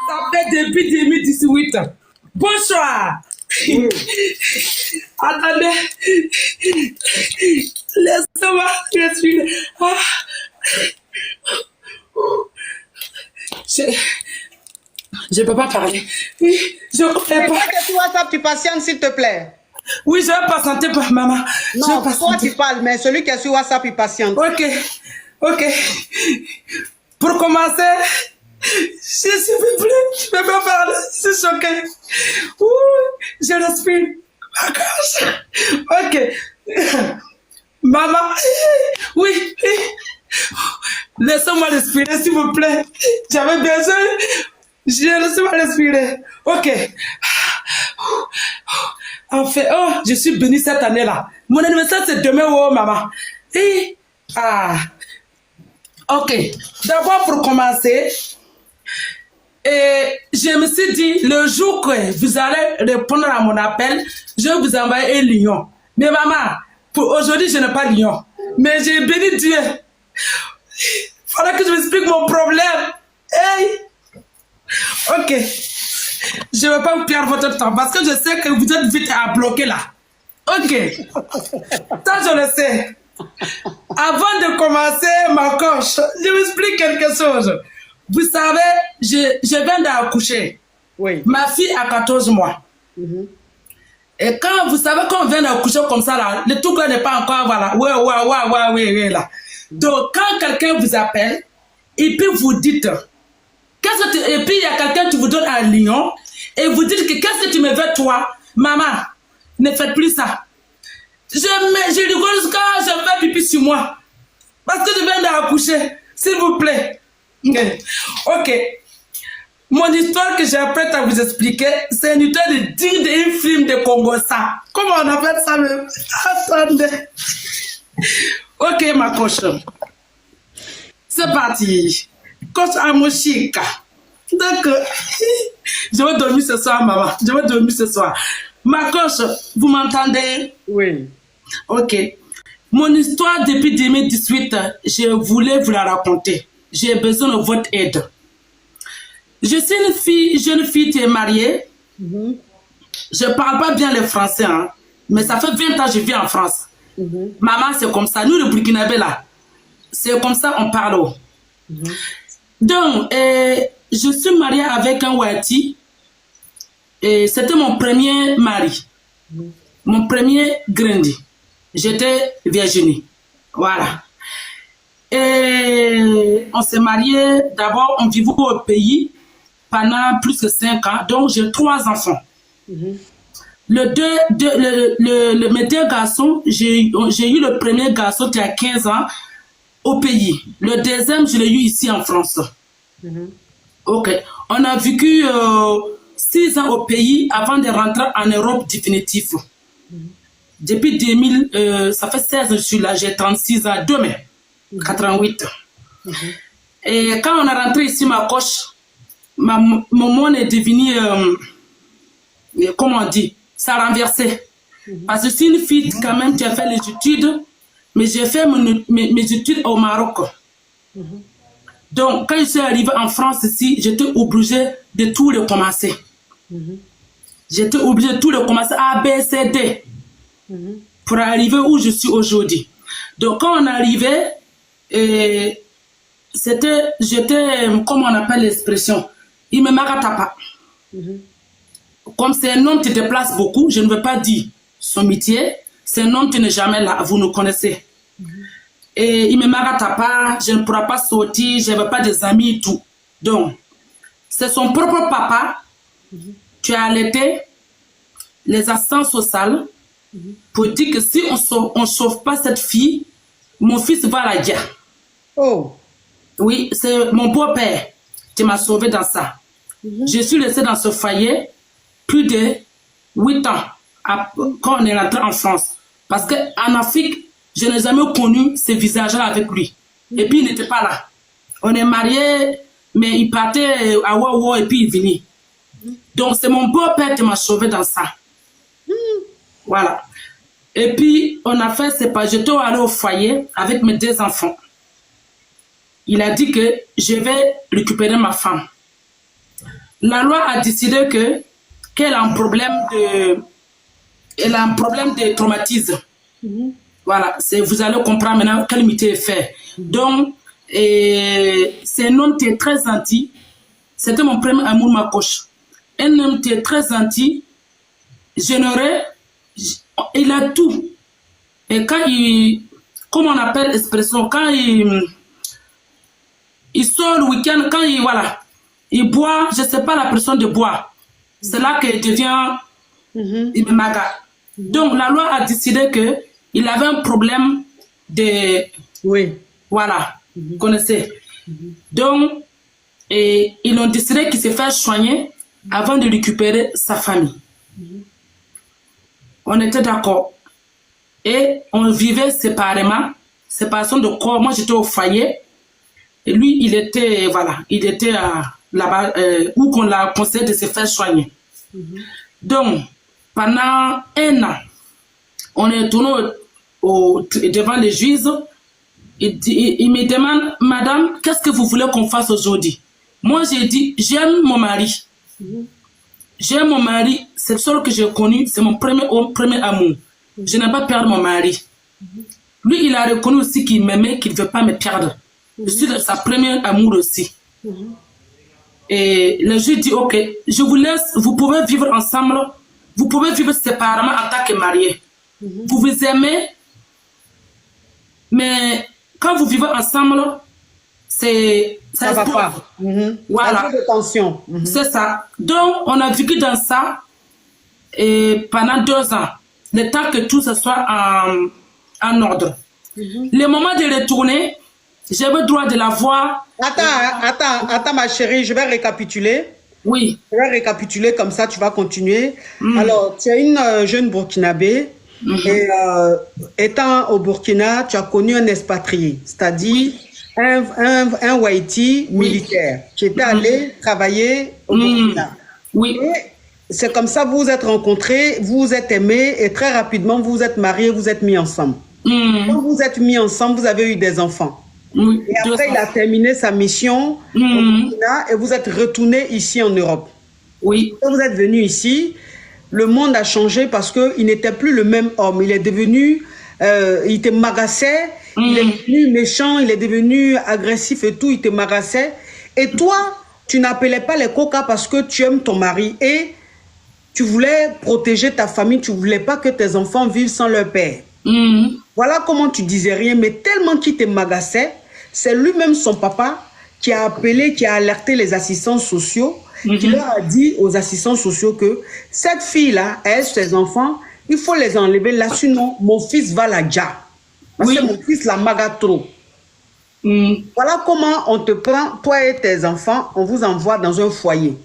Ça fait depuis 2018. Bonsoir. Attendez. Laisse-moi respirer. Je ne peux pas parler. Je ne connais pas. Que tu WhatsApp, tu patientes, s'il te plaît. Oui, je vais patienter pour maman. Non, toi tu parles, mais celui qui est sur WhatsApp, il patiente. Ok, ok. Pour commencer, s'il vous plaît, je ne peux pas parler, je suis choquée. Je respire. Ok. Maman, oui. Laissez-moi respirer, s'il vous plaît. J'avais besoin. Laissez-moi respirer. Ok. En fait, je suis bénie cette année-là. Mon anniversaire, c'est demain, maman. Ok. D'abord, pour commencer, je me suis dit, le jour que vous allez répondre à mon appel, je vais vous envoyer un lion. Mais maman, pour aujourd'hui, je n'ai pas lion. Mais j'ai béni Dieu. Il fallait que je m'explique mon problème. Ok. Je ne vais pas vous perdre votre temps parce que je sais que vous êtes vite à bloquer là. Ok. Ça, je le sais. Avant de commencer ma coche, je vous explique quelque chose. Vous savez, je viens d'accoucher. Oui. Ma fille a 14 mois. Et quand vous savez qu'on vient d'accoucher comme ça, là, le tout n'est pas encore, voilà. Ouais, là. Donc, quand quelqu'un vous appelle, et puis vous dites, et puis il y a quelqu'un qui vous donne un lion, et vous dites que qu'est-ce que tu me veux, toi, maman, ne faites plus ça. Je rigole jusqu'à je fais pipi sur moi. Parce que je viens d'accoucher. S'il vous plaît. Ok. Mon histoire que j'ai prête à vous expliquer, c'est une histoire de digne d'un film de Congo. Ça. Comment on appelle ça même? Attendez. Ok, ma coche. C'est parti. Coche Amoshika. D'accord. Je vais dormir ce soir, maman. Je vais dormir ce soir. Ma coche, vous m'entendez? Oui. Ok. Mon histoire depuis 2018, je voulais vous la raconter. J'ai besoin de votre aide. Je suis une jeune fille qui est mariée. Je ne parle pas bien le français, hein, mais ça fait 20 ans que je vis en France. Maman, c'est comme ça. Nous, le Burkinabé, là, c'est comme ça on parle. Donc, je suis mariée avec un Wati. Et c'était mon premier mari. Mon premier Grandi. J'étais Virginie. Voilà. Et on s'est mariés. D'abord, on vivait au pays pendant plus de 5 ans. Donc, j'ai 3 enfants. Mes 2 garçons, j'ai eu le premier garçon qui a 15 ans au pays. Le deuxième, je l'ai eu ici en France. Ok. On a vécu 6 ans au pays avant de rentrer en Europe définitivement. Depuis 2000, ça fait 16 ans que je suis là, j'ai 36 ans, demain, 88. Et quand on est rentré ici, ma coche, mon monde est devenu, comment on dit, ça a renversé. Parce que c'est une fille quand même qui a fait les études, mais j'ai fait mes études au Maroc. Donc, quand je suis arrivée en France ici, j'étais obligée de tout recommencer. J'étais obligée de tout recommencer, A, B, C, D. Pour arriver où je suis aujourd'hui. Donc quand on arrivait, j'étais, comment on appelle l'expression, il me marata pas. Comme c'est un homme qui déplace beaucoup, je ne veux pas dire son métier, c'est un homme qui n'est jamais là, vous nous connaissez. Et il me marata pas, je ne pourrai pas sortir, je n'avais pas des amis et tout. Donc, c'est son propre papa qui a allaité les assistants sociaux pour dire que si on ne sauve pas cette fille, mon fils va à la guerre. Oh. Oui, c'est mon beau-père qui m'a sauvé dans ça. Je suis restée dans ce foyer plus de 8 ans quand on est rentré en France. Parce qu'en Afrique, je n'ai jamais connu ce visage-là avec lui. Et puis il n'était pas là. On est mariés, mais il partait à Wawa et puis il venait. Donc c'est mon beau-père qui m'a sauvé dans ça. Voilà. Et puis, on a fait, c'est pas, j'étais allé au foyer avec mes 2 enfants. Il a dit que je vais récupérer ma femme. la loi a décidé qu'elle a un problème de traumatisme. Voilà, vous allez comprendre maintenant quel métier est fait. Donc, c'est un homme qui est très gentil. C'était mon premier amour, ma coche. Un homme qui est très gentil, généreux, il a tout. Et quand comment on appelle l'expression, quand il sort le week-end, quand il boit, je ne sais pas la personne de boire. C'est là qu'il devient, il me maga. Donc, la loi a décidé qu'il avait un problème de... Oui. Voilà, vous connaissez. Donc, ils ont décidé qu'il se fait soigner avant de récupérer sa famille. On était d'accord. Et on vivait séparément, séparation de corps. Moi, j'étais au foyer. Et lui, il était là-bas, où on l'a conseillé de se faire soigner. Donc, pendant 1 an, on est tourné devant les juges. Il me demande, madame, qu'est-ce que vous voulez qu'on fasse aujourd'hui? Moi, j'ai dit, j'aime mon mari. J'aime mon mari, c'est le seul que j'ai connu, c'est mon premier amour. Je n'ai pas perdu mon mari. Lui, il a reconnu aussi qu'il m'aimait, qu'il ne veut pas me perdre. Je suis sa première amour aussi. Et le juge dit, ok, je vous laisse, vous pouvez vivre ensemble, vous pouvez vivre séparément en tant que mariés. Vous vous aimez, mais quand vous vivez ensemble, ça va pas. Voilà. Un peu de tension. C'est ça. Donc, on a vécu dans ça pendant 2 ans, le temps que tout ce soit en ordre. Le moment de retourner, j'avais le droit de la voir. Attends, ma chérie, je vais récapituler. Oui. Je vais récapituler, comme ça tu vas continuer. Alors, tu es une jeune Burkinabé et étant au Burkina, tu as connu un expatrié, c'est-à-dire un Wahiti militaire qui était allé travailler au Burkina. Oui. C'est comme ça que vous vous êtes rencontrés, vous vous êtes aimés et très rapidement vous vous êtes mariés, vous êtes mis ensemble. Quand vous êtes mis ensemble, vous avez eu des enfants. Et après, il a terminé sa mission au Burkina et vous êtes retourné ici en Europe. Oui. Quand vous êtes venu ici, le monde a changé parce qu'il n'était plus le même homme. Il est devenu, il te magassait, il est devenu méchant, il est devenu agressif et tout, il te magassait. Et toi, tu n'appelais pas les coca parce que tu aimes ton mari et tu voulais protéger ta famille, tu ne voulais pas que tes enfants vivent sans leur père. Voilà comment tu disais rien, mais tellement qu'il te magassait, c'est lui-même son papa qui a appelé, qui a alerté les assistants sociaux, qui leur a dit aux assistants sociaux que cette fille-là, elle, ses enfants, il faut les enlever là, sinon mon fils va la déjà. Parce que mon fils la maga trop. Voilà comment on te prend, toi et tes enfants, on vous envoie dans un foyer.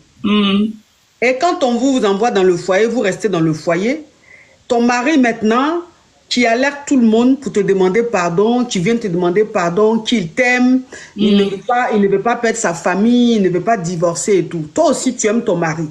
Et quand on vous envoie dans le foyer, vous restez dans le foyer, ton mari maintenant, qui alerte tout le monde pour te demander pardon, qui vient te demander pardon, qu'il t'aime, il ne veut pas perdre sa famille, il ne veut pas divorcer et tout. Toi aussi, tu aimes ton mari.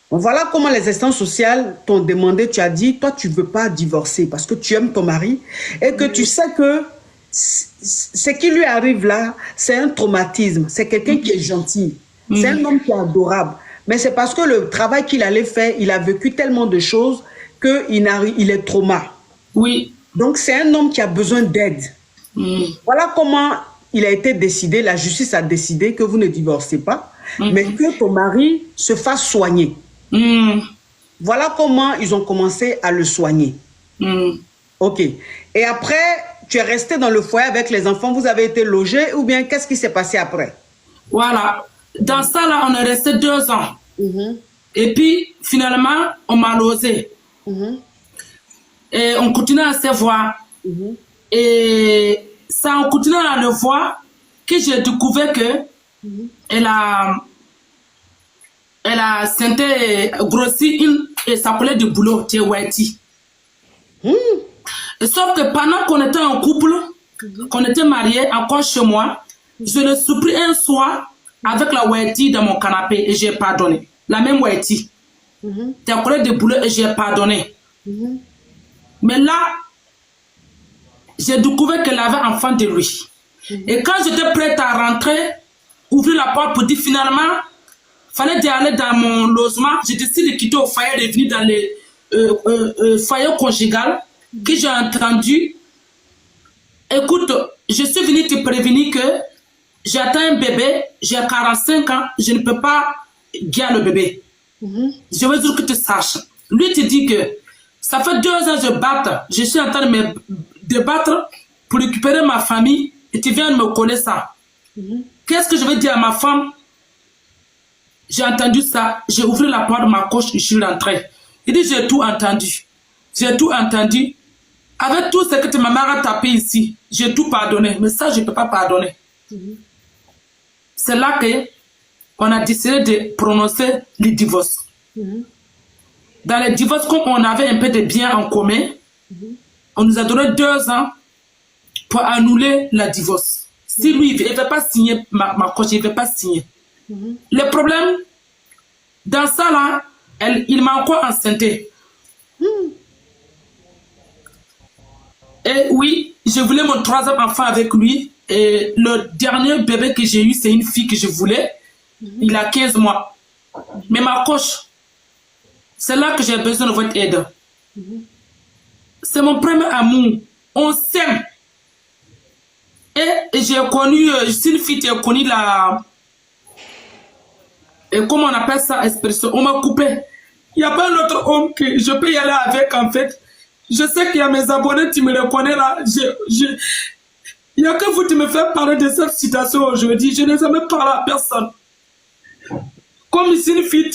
Bon, voilà comment les instances sociales t'ont demandé, tu as dit, toi, tu ne veux pas divorcer parce que tu aimes ton mari et que tu sais que ce qui lui arrive là, c'est un traumatisme. C'est quelqu'un qui est gentil. C'est un homme qui est adorable. Mais c'est parce que le travail qu'il allait faire, il a vécu tellement de choses qu'il est trauma. Oui. Donc, c'est un homme qui a besoin d'aide. Voilà comment il a été décidé, la justice a décidé que vous ne divorcez pas, mais que ton mari se fasse soigner. Voilà comment ils ont commencé à le soigner. Ok. Et après, tu es resté dans le foyer avec les enfants, vous avez été logés ou bien qu'est-ce qui s'est passé après? Voilà. Dans ça, là, on est resté 2 ans. Et puis, finalement, on m'a logé. Et on continue à se voir. Et ça, on continue à le voir, que j'ai découvert que elle a grossi et sa collègue de boulot, qui est Wahiti. Et sauf que pendant qu'on était en couple, qu'on était mariés, encore chez moi, je l'ai surpris un soir avec la Wahiti dans mon canapé et j'ai pardonné. La même Wahiti. Ta collègue de boulot et j'ai pardonné. Mais là, j'ai découvert qu'elle avait enfant de lui. Et quand j'étais prête à rentrer, ouvrir la porte pour dire finalement, fallait aller dans mon logement. J'ai décidé de quitter au foyer, de venir dans le foyer conjugal, que j'ai entendu. Écoute, je suis venue te prévenir que j'attends un bébé, j'ai 45 ans, je ne peux pas guérir le bébé. Je veux dire que tu saches. Lui te dit que ça fait 2 ans que je suis en train de me débattre pour récupérer ma famille et tu viens de me coller ça. Qu'est-ce que je vais dire à ma femme? J'ai entendu ça, j'ai ouvert la porte de ma coche et je suis rentrée. Il dit, j'ai tout entendu. J'ai tout entendu. Avec tout ce que ma mère a tapé ici, j'ai tout pardonné. Mais ça, je ne peux pas pardonner. C'est là qu'on a décidé de prononcer le divorce. Dans le divorce, comme on avait un peu de biens en commun, on nous a donné 2 ans pour annuler le divorce. Si lui, il ne veut pas signer ma coche, il ne veut pas signer. Le problème, dans ça là, il m'a encore enceinte. Et oui, je voulais mon 3e enfant avec lui. Et le dernier bébé que j'ai eu, c'est une fille que je voulais. Il a 15 mois. Mais ma coche, c'est là que j'ai besoin de votre aide. C'est mon premier amour. On s'aime. Et j'ai connu, c'est une fille qui a connu la... Et comment on appelle ça, expression? On m'a coupé. Il n'y a pas un autre homme que je peux y aller avec, en fait. Je sais qu'il y a mes abonnés qui me reconnaissent là. Il n'y a que vous qui me faites parler de cette situation aujourd'hui. Je n'ai jamais parlé à personne. Comme ici, une fille,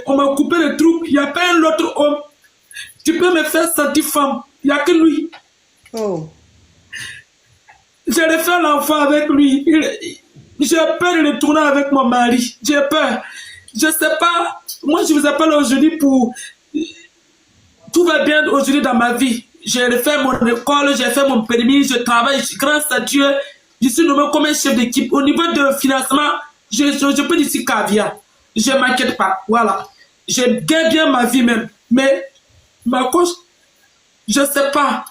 on m'a coupé le truc. Il n'y a pas un autre homme. Tu peux me faire sentir femme. Il n'y a que lui. Oh. J'ai refait l'enfant avec lui. J'ai peur de retourner avec mon mari. J'ai peur. Je ne sais pas. Moi, je vous appelle aujourd'hui pour... Tout va bien aujourd'hui dans ma vie. J'ai refait mon école, j'ai fait mon permis, je travaille. Grâce à Dieu, je suis nommé comme un chef d'équipe. Au niveau de financement, je peux dire caviar. Je ne m'inquiète pas. Voilà. Je gagne bien ma vie même. Mais ma coach, je ne sais pas.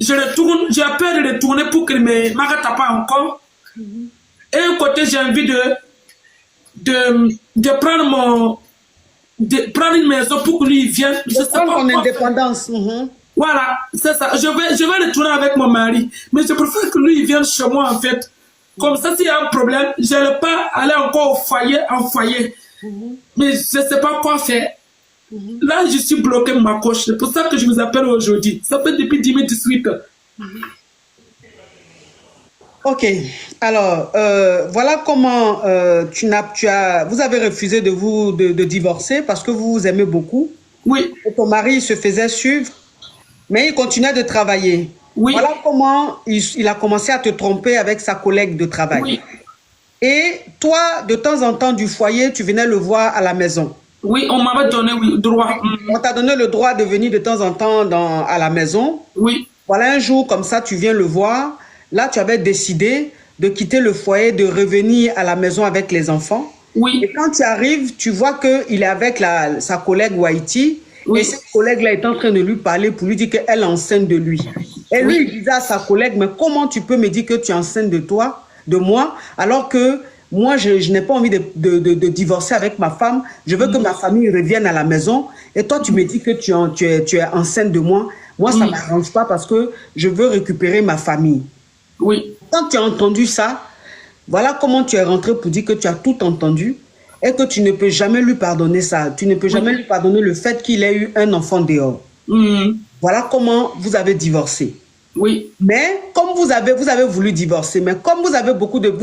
Je retourne, j'ai peur de retourner pour qu'il ne m'arrête pas encore. Et d'un côté, j'ai envie de prendre prendre une maison pour que lui vienne. Je sais pas ton indépendance. Voilà, c'est ça. Je vais retourner avec mon mari. Mais je préfère que lui vienne chez moi, en fait. Comme ça, s'il y a un problème, je n'allais pas aller encore en foyer. Mais je ne sais pas quoi faire. Là, je suis bloqué ma coche. C'est pour ça que je vous appelle aujourd'hui. Ça fait depuis 2018. Ok. Alors, voilà comment vous avez refusé de divorcer parce que vous vous aimez beaucoup. Oui. Et ton mari se faisait suivre, mais il continuait de travailler. Oui. Voilà comment il a commencé à te tromper avec sa collègue de travail. Oui. Et toi, de temps en temps, du foyer, tu venais le voir à la maison. Oui, on m'avait donné le droit. On t'a donné le droit de venir de temps en temps à la maison. Oui. Voilà, un jour, comme ça, tu viens le voir. Là, tu avais décidé de quitter le foyer, de revenir à la maison avec les enfants. Oui. Et quand tu arrives, tu vois qu'il est avec sa collègue Waiti. Oui. Et cette collègue-là est en train de lui parler pour lui dire qu'elle est enceinte de lui. Et lui, il disait à sa collègue, mais comment tu peux me dire que tu es enceinte de moi, alors que moi, je n'ai pas envie de divorcer avec ma femme. Je veux que ma famille revienne à la maison. Et toi, tu me dis que tu es enceinte de moi. Moi, ça ne m'arrange pas parce que je veux récupérer ma famille. Oui. Quand tu as entendu ça, voilà comment tu es rentré pour dire que tu as tout entendu et que tu ne peux jamais lui pardonner ça. Tu ne peux jamais lui pardonner le fait qu'il ait eu un enfant dehors. Voilà comment vous avez divorcé. Oui. Mais comme vous avez voulu divorcer, mais comme vous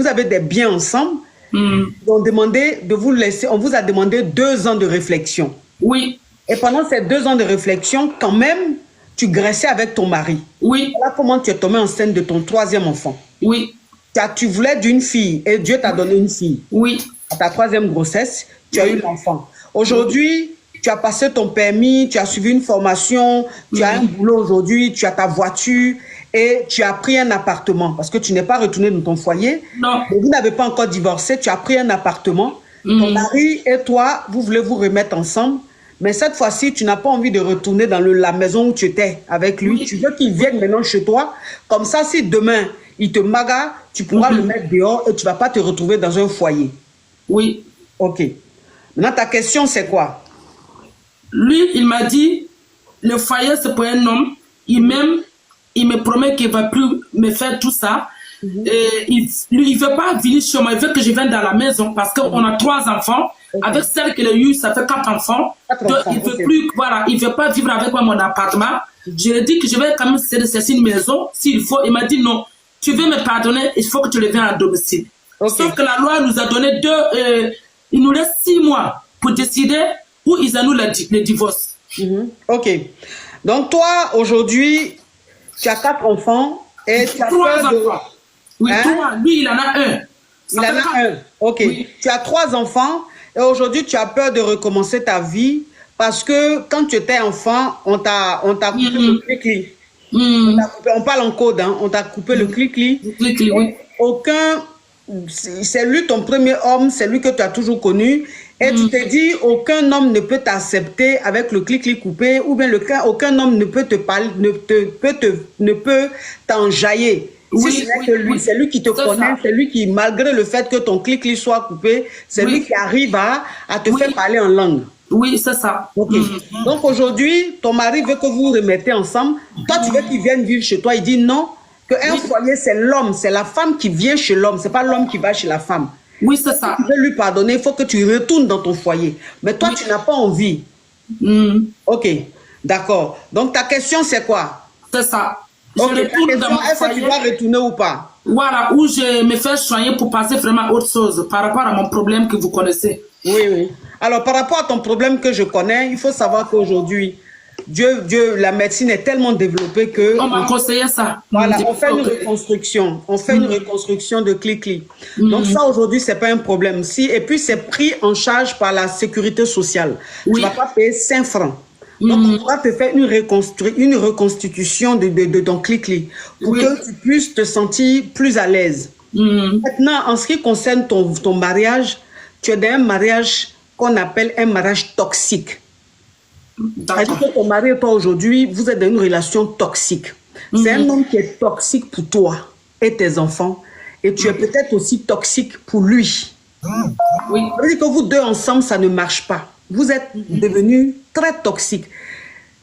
avez des biens ensemble, on vous a demandé 2 ans de réflexion. Oui. Et pendant ces 2 ans de réflexion, quand même, tu graissais avec ton mari. Oui. Voilà comment tu es tombée enceinte de ton 3e enfant. Oui. Tu voulais d'une fille et Dieu t'a donné une fille. Oui. À ta 3e grossesse, tu as eu l'enfant. Aujourd'hui, tu as passé ton permis, tu as suivi une formation, tu as un boulot aujourd'hui, tu as ta voiture et tu as pris un appartement parce que tu n'es pas retourné dans ton foyer. Non. Mais vous n'avez pas encore divorcé, tu as pris un appartement. Ton mari et toi, vous voulez vous remettre ensemble. Mais cette fois-ci, tu n'as pas envie de retourner dans la maison où tu étais avec lui. Tu veux qu'il vienne maintenant chez toi. Comme ça, si demain, il te maga, tu pourras le mettre dehors et tu ne vas pas te retrouver dans un foyer. Oui. Ok. Maintenant, ta question, c'est quoi? Lui, il m'a dit, le foyer, c'est pour un homme. Il m'aime, il me promet qu'il ne va plus me faire tout ça. Il ne veut pas venir chez moi, il veut que je vienne dans la maison parce qu'on a 3 enfants. Avec celle qu'il a eue, ça fait 4 enfants. Donc, il veut plus, voilà, il veut pas vivre avec moi mon appartement. Je lui ai dit que je vais quand même chercher une maison s'il faut. Il m'a dit non, tu veux me pardonner, il faut que tu le viennes à domicile. Sauf que la loi nous a donné il nous laisse 6 mois pour décider où ils annullent le divorce. Ok. Donc toi, aujourd'hui, tu as 4 enfants et tu as 3 enfants. Oui, hein? 3. Lui, il en a 1. Il en a 1. Ok. Oui. Tu as 3 enfants et aujourd'hui, tu as peur de recommencer ta vie parce que quand tu étais enfant, on t'a coupé le clic-clic. On parle en code, hein? On t'a coupé le clic-clic. Oui. C'est lui ton premier homme, c'est lui que tu as toujours connu. Et tu t'es dit, aucun homme ne peut t'accepter avec le clic-clic coupé, ou bien aucun homme ne peut te parler, ne peut t'enjailler. Oui, si ce n'est que lui, c'est lui qui te connaît, c'est lui qui, malgré le fait que ton clic-clic soit coupé, c'est lui qui arrive à te faire parler en langue. Oui, c'est ça. Okay. Donc aujourd'hui, ton mari veut que vous vous remettez ensemble. Toi, tu veux qu'il vienne vivre chez toi. Il dit non, qu'un foyer, c'est l'homme, c'est la femme qui vient chez l'homme, c'est pas l'homme qui va chez la femme. Oui, c'est ça. Si tu veux lui pardonner, il faut que tu retournes dans ton foyer. Mais toi, tu n'as pas envie. Ok, d'accord. Donc ta question, c'est quoi? C'est ça. Okay. Est-ce que tu dois retourner ou pas? Voilà, où je me fais soigner pour passer vraiment à autre chose par rapport à mon problème que vous connaissez. Oui, oui. Alors, par rapport à ton problème que je connais, il faut savoir qu'aujourd'hui, la médecine est tellement développée que... On m'a conseillé ça. Voilà, on fait une reconstruction. On fait une reconstruction de clic-clic. Donc ça, aujourd'hui, c'est pas un problème. Et puis, c'est pris en charge par la sécurité sociale. Tu vas pas payer 5 francs. Donc, on pourra te faire une reconstitution de ton clic-clic pour que tu puisses te sentir plus à l'aise. Maintenant, en ce qui concerne ton mariage, tu es dans un mariage qu'on appelle un mariage toxique. C'est-à-dire que ton mari et toi aujourd'hui, vous êtes dans une relation toxique. C'est un homme qui est toxique pour toi et tes enfants. Et tu es peut-être aussi toxique pour lui. Oui. Ça veut dire que vous deux ensemble, ça ne marche pas. Vous êtes devenus très toxiques.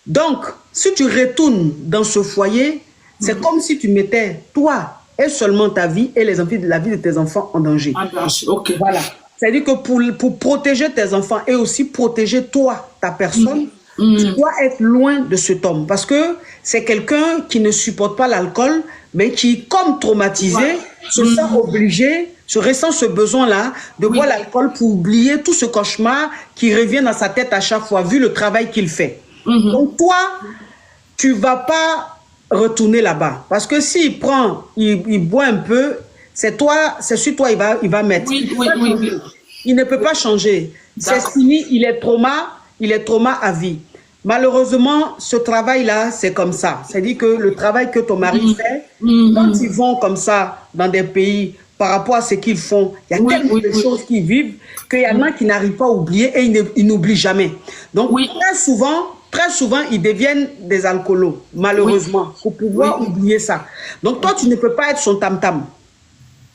Donc, si tu retournes dans ce foyer, c'est comme si tu mettais toi et seulement ta vie et la vie de tes enfants en danger. Ok. Voilà. C'est-à-dire que pour protéger tes enfants et aussi protéger toi, ta personne, tu dois être loin de cet homme. Parce que c'est quelqu'un qui ne supporte pas l'alcool, mais qui, comme traumatisé, se sent obligé, se ressent ce besoin-là de boire l'alcool pour oublier tout ce cauchemar qui revient dans sa tête à chaque fois, vu le travail qu'il fait. Donc toi, tu ne vas pas retourner là-bas. Parce que s'il prend, il boit un peu, c'est sur toi il va mettre. Il ne peut pas changer. C'est fini, il est trauma à vie. Malheureusement, ce travail-là, c'est comme ça. C'est-à-dire que le travail que ton mari fait, quand ils vont comme ça dans des pays, par rapport à ce qu'ils font, il y a tellement de choses qu'ils vivent qu'il y en a qui n'arrivent pas à oublier et ils n'oublient jamais. Donc, très souvent, ils deviennent des alcoolos, malheureusement, pour pouvoir oublier ça. Donc, toi, tu ne peux pas être son tam-tam.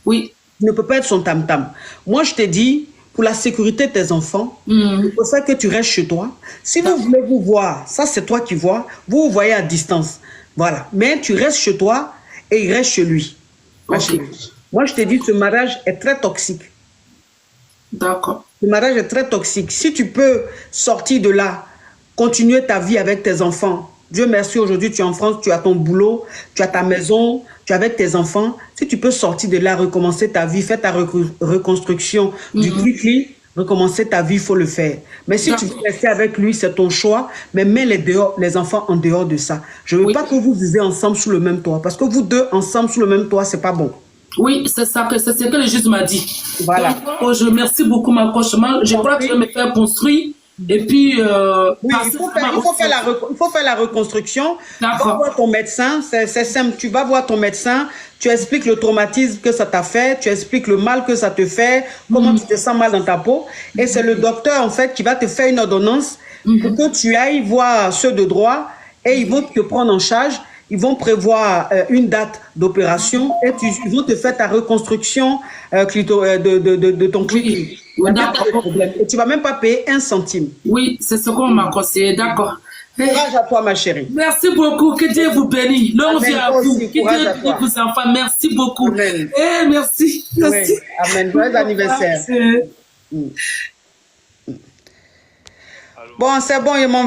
Oui. Tu ne peux pas être son tam-tam. Moi, je te dis, pour la sécurité de tes enfants, il faut ça que tu restes chez toi. Si vous voulez vous voir, ça c'est toi qui vois, vous voyez à distance. Voilà. Mais tu restes chez toi et il reste chez lui. Moi, je te dis, ce mariage est très toxique. D'accord. Ce mariage est très toxique. Si tu peux sortir de là, continuer ta vie avec tes enfants. Dieu merci, aujourd'hui, tu es en France, tu as ton boulot, tu as ta maison, tu es avec tes enfants. Si tu peux sortir de là, recommencer ta vie, faire ta reconstruction du clic-clic, recommencer ta vie, il faut le faire. Mais si tu veux rester avec lui, c'est ton choix, mais mets les enfants en dehors de ça. Je ne veux pas que vous vivez ensemble sous le même toit, parce que vous deux ensemble sous le même toit, c'est pas bon. Oui, c'est ça, c'est ce que le juge m'a dit. Voilà. Donc, je remercie beaucoup ma coach. Je crois que je vais me faire construire. Et puis, oui, il faut faire la reconstruction. Va voir ton médecin, c'est simple. Tu vas voir ton médecin, tu expliques le traumatisme que ça t'a fait, tu expliques le mal que ça te fait, comment tu te sens mal dans ta peau. Et c'est le docteur, en fait, qui va te faire une ordonnance pour que tu ailles voir ceux de droit et ils vont te prendre en charge. ils vont prévoir une date d'opération et ils vont te faire ta reconstruction de ton clitoris. Oui, d'accord. Et tu ne vas même pas payer 1 centime. Oui, c'est ce qu'on m'a conseillé, d'accord. Courage à toi, ma chérie. Merci beaucoup, que Dieu vous bénisse. Longue vie à vous. Que Dieu bénisse vos enfants. Merci beaucoup. Amen. Merci. Merci. Oui. Amen. Joyeux anniversaire. Bon, c'est bon,